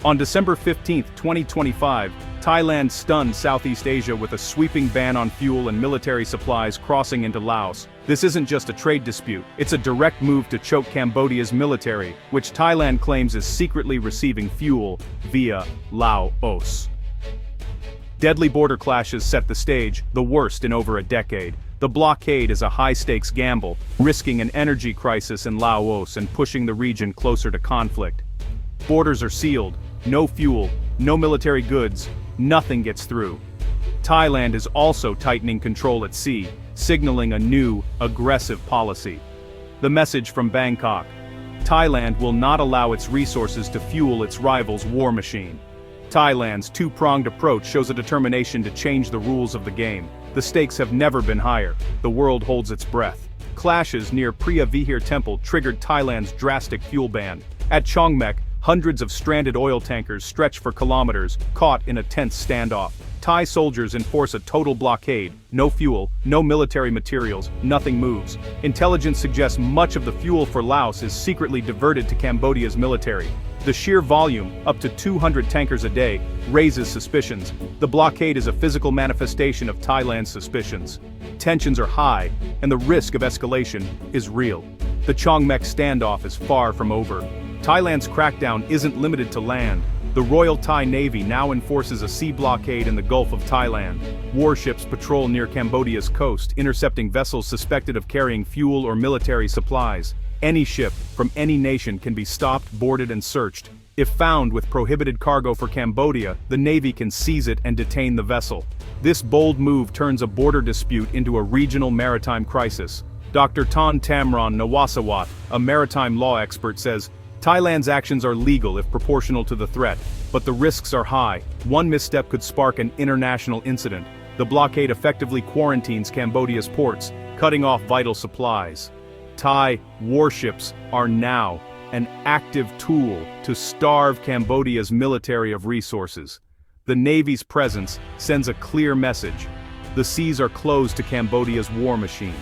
On December 15, 2025, Thailand stunned Southeast Asia with a sweeping ban on fuel and military supplies crossing into Laos. This isn't just a trade dispute, it's a direct move to choke Cambodia's military, which Thailand claims is secretly receiving fuel via Laos. Deadly border clashes set the stage, the worst in over a decade. The blockade is a high-stakes gamble, risking an energy crisis in Laos and pushing the region closer to conflict. Borders are sealed. No fuel, no military goods, nothing gets through. Thailand is also tightening control at sea, signaling a new, aggressive policy. The message from Bangkok: Thailand will not allow its resources to fuel its rival's war machine. Thailand's two-pronged approach shows a determination to change the rules of the game. The stakes have never been higher. The world holds its breath. Clashes near Preah Vihear Temple triggered Thailand's drastic fuel ban. At Chongmeck, hundreds of stranded oil tankers stretch for kilometers, caught in a tense standoff. Thai soldiers enforce a total blockade. No fuel, no military materials, nothing moves. Intelligence suggests much of the fuel for Laos is secretly diverted to Cambodia's military. The sheer volume, up to 200 tankers a day, raises suspicions. The blockade is a physical manifestation of Thailand's suspicions. Tensions are high, and the risk of escalation is real. The Chongmeck standoff is far from over. Thailand's crackdown isn't limited to land. The Royal Thai Navy now enforces a sea blockade in the Gulf of Thailand. Warships patrol near Cambodia's coast, intercepting vessels suspected of carrying fuel or military supplies. Any ship, from any nation, can be stopped, boarded, and searched. If found with prohibited cargo for Cambodia, the Navy can seize it and detain the vessel. This bold move turns a border dispute into a regional maritime crisis. Dr. Ton Tamron Nawasawat, a maritime law expert, says, Thailand's actions are legal if proportional to the threat, but the risks are high. One misstep could spark an international incident. The blockade effectively quarantines Cambodia's ports, cutting off vital supplies. Thai warships are now an active tool to starve Cambodia's military of resources. The Navy's presence sends a clear message. The seas are closed to Cambodia's war machine.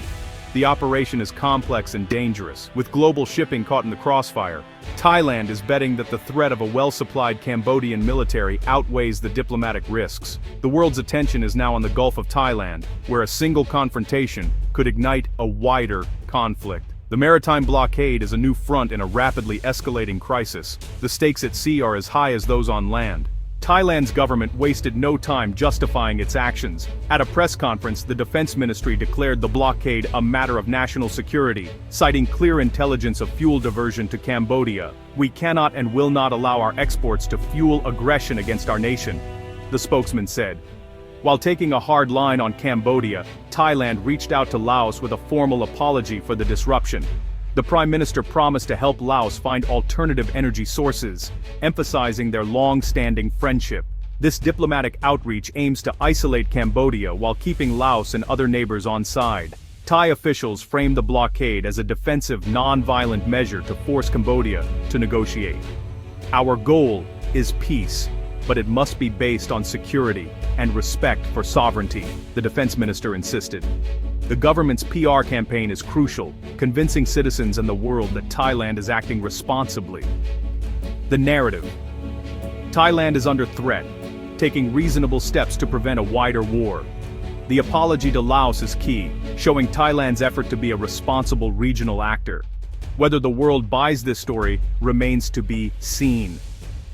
The operation is complex and dangerous, with global shipping caught in the crossfire. Thailand is betting that the threat of a well-supplied Cambodian military outweighs the diplomatic risks. The world's attention is now on the Gulf of Thailand, where a single confrontation could ignite a wider conflict. The maritime blockade is a new front in a rapidly escalating crisis. The stakes at sea are as high as those on land. Thailand's government wasted no time justifying its actions. At a press conference, the Defense Ministry declared the blockade a matter of national security, citing clear intelligence of fuel diversion to Cambodia. We cannot and will not allow our exports to fuel aggression against our nation, the spokesman said. While taking a hard line on Cambodia, Thailand reached out to Laos with a formal apology for the disruption. The Prime Minister promised to help Laos find alternative energy sources, emphasizing their long-standing friendship. This diplomatic outreach aims to isolate Cambodia while keeping Laos and other neighbors on side. Thai officials framed the blockade as a defensive, non-violent measure to force Cambodia to negotiate. Our goal is peace, but it must be based on security and respect for sovereignty, the defense minister insisted. The government's PR campaign is crucial, convincing citizens and the world that Thailand is acting responsibly. The narrative: Thailand is under threat, taking reasonable steps to prevent a wider war. The apology to Laos is key, showing Thailand's effort to be a responsible regional actor. Whether the world buys this story remains to be seen.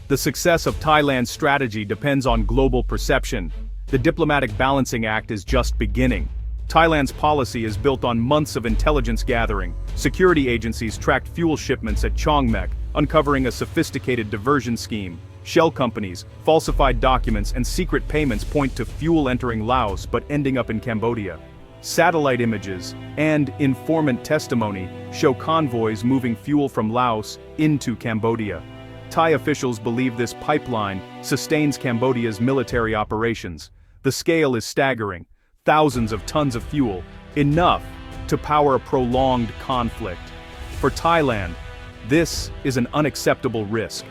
The success of Thailand's strategy depends on global perception. The diplomatic balancing act is just beginning. Thailand's policy is built on months of intelligence gathering. Security agencies tracked fuel shipments at Chongmeck, uncovering a sophisticated diversion scheme. Shell companies, falsified documents, and secret payments point to fuel entering Laos but ending up in Cambodia. Satellite images and informant testimony show convoys moving fuel from Laos into Cambodia. Thai officials believe this pipeline sustains Cambodia's military operations. The scale is staggering. Thousands of tons of fuel, enough to power a prolonged conflict. For Thailand, this is an unacceptable risk.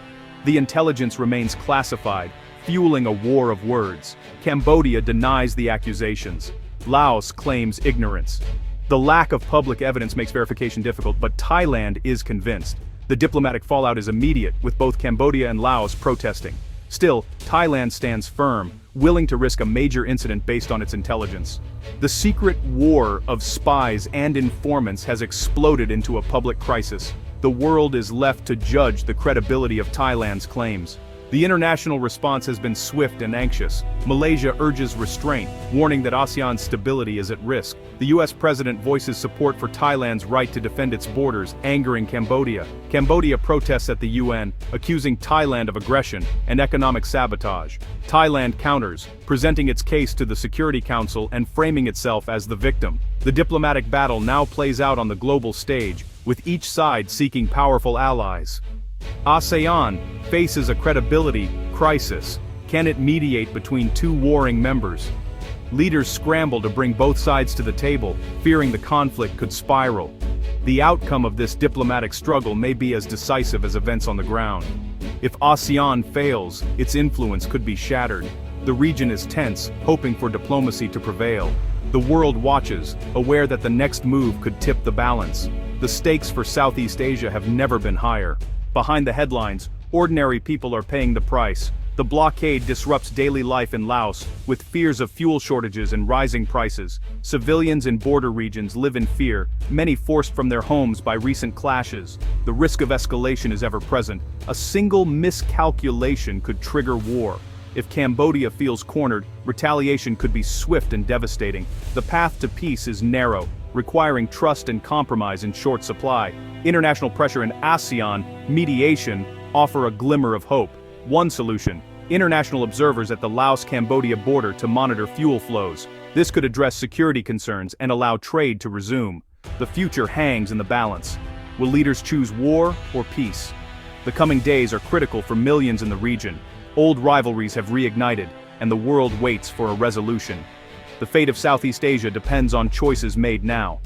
The intelligence remains classified, fueling a war of words. Cambodia denies the accusations. Laos claims ignorance. The lack of public evidence makes verification difficult, but Thailand is convinced. The diplomatic fallout is immediate, with both Cambodia and Laos protesting. Still, Thailand stands firm, willing to risk a major incident based on its intelligence. The secret war of spies and informants has exploded into a public crisis. The world is left to judge the credibility of Thailand's claims. The international response has been swift and anxious. Malaysia urges restraint, warning that ASEAN's stability is at risk. The US president voices support for Thailand's right to defend its borders, angering Cambodia. Cambodia protests at the UN, accusing Thailand of aggression and economic sabotage. Thailand counters, presenting its case to the Security Council and framing itself as the victim. The diplomatic battle now plays out on the global stage, with each side seeking powerful allies. ASEAN faces a credibility crisis. Can it mediate between two warring members? Leaders scramble to bring both sides to the table, fearing the conflict could spiral. The outcome of this diplomatic struggle may be as decisive as events on the ground. If ASEAN fails, its influence could be shattered. The region is tense, hoping for diplomacy to prevail. The world watches, aware that the next move could tip the balance. The stakes for Southeast Asia have never been higher. Behind the headlines, ordinary people are paying the price. The blockade disrupts daily life in Laos, with fears of fuel shortages and rising prices. Civilians in border regions live in fear, many forced from their homes by recent clashes. The risk of escalation is ever present. A single miscalculation could trigger war. If Cambodia feels cornered, retaliation could be swift and devastating. The path to peace is narrow, requiring trust and compromise in short supply. International pressure and ASEAN mediation offer a glimmer of hope. One solution: international observers at the Laos-Cambodia border to monitor fuel flows. This could address security concerns and allow trade to resume. The future hangs in the balance. Will leaders choose war or peace? The coming days are critical for millions in the region. Old rivalries have reignited, and the world waits for a resolution. The fate of Southeast Asia depends on choices made now.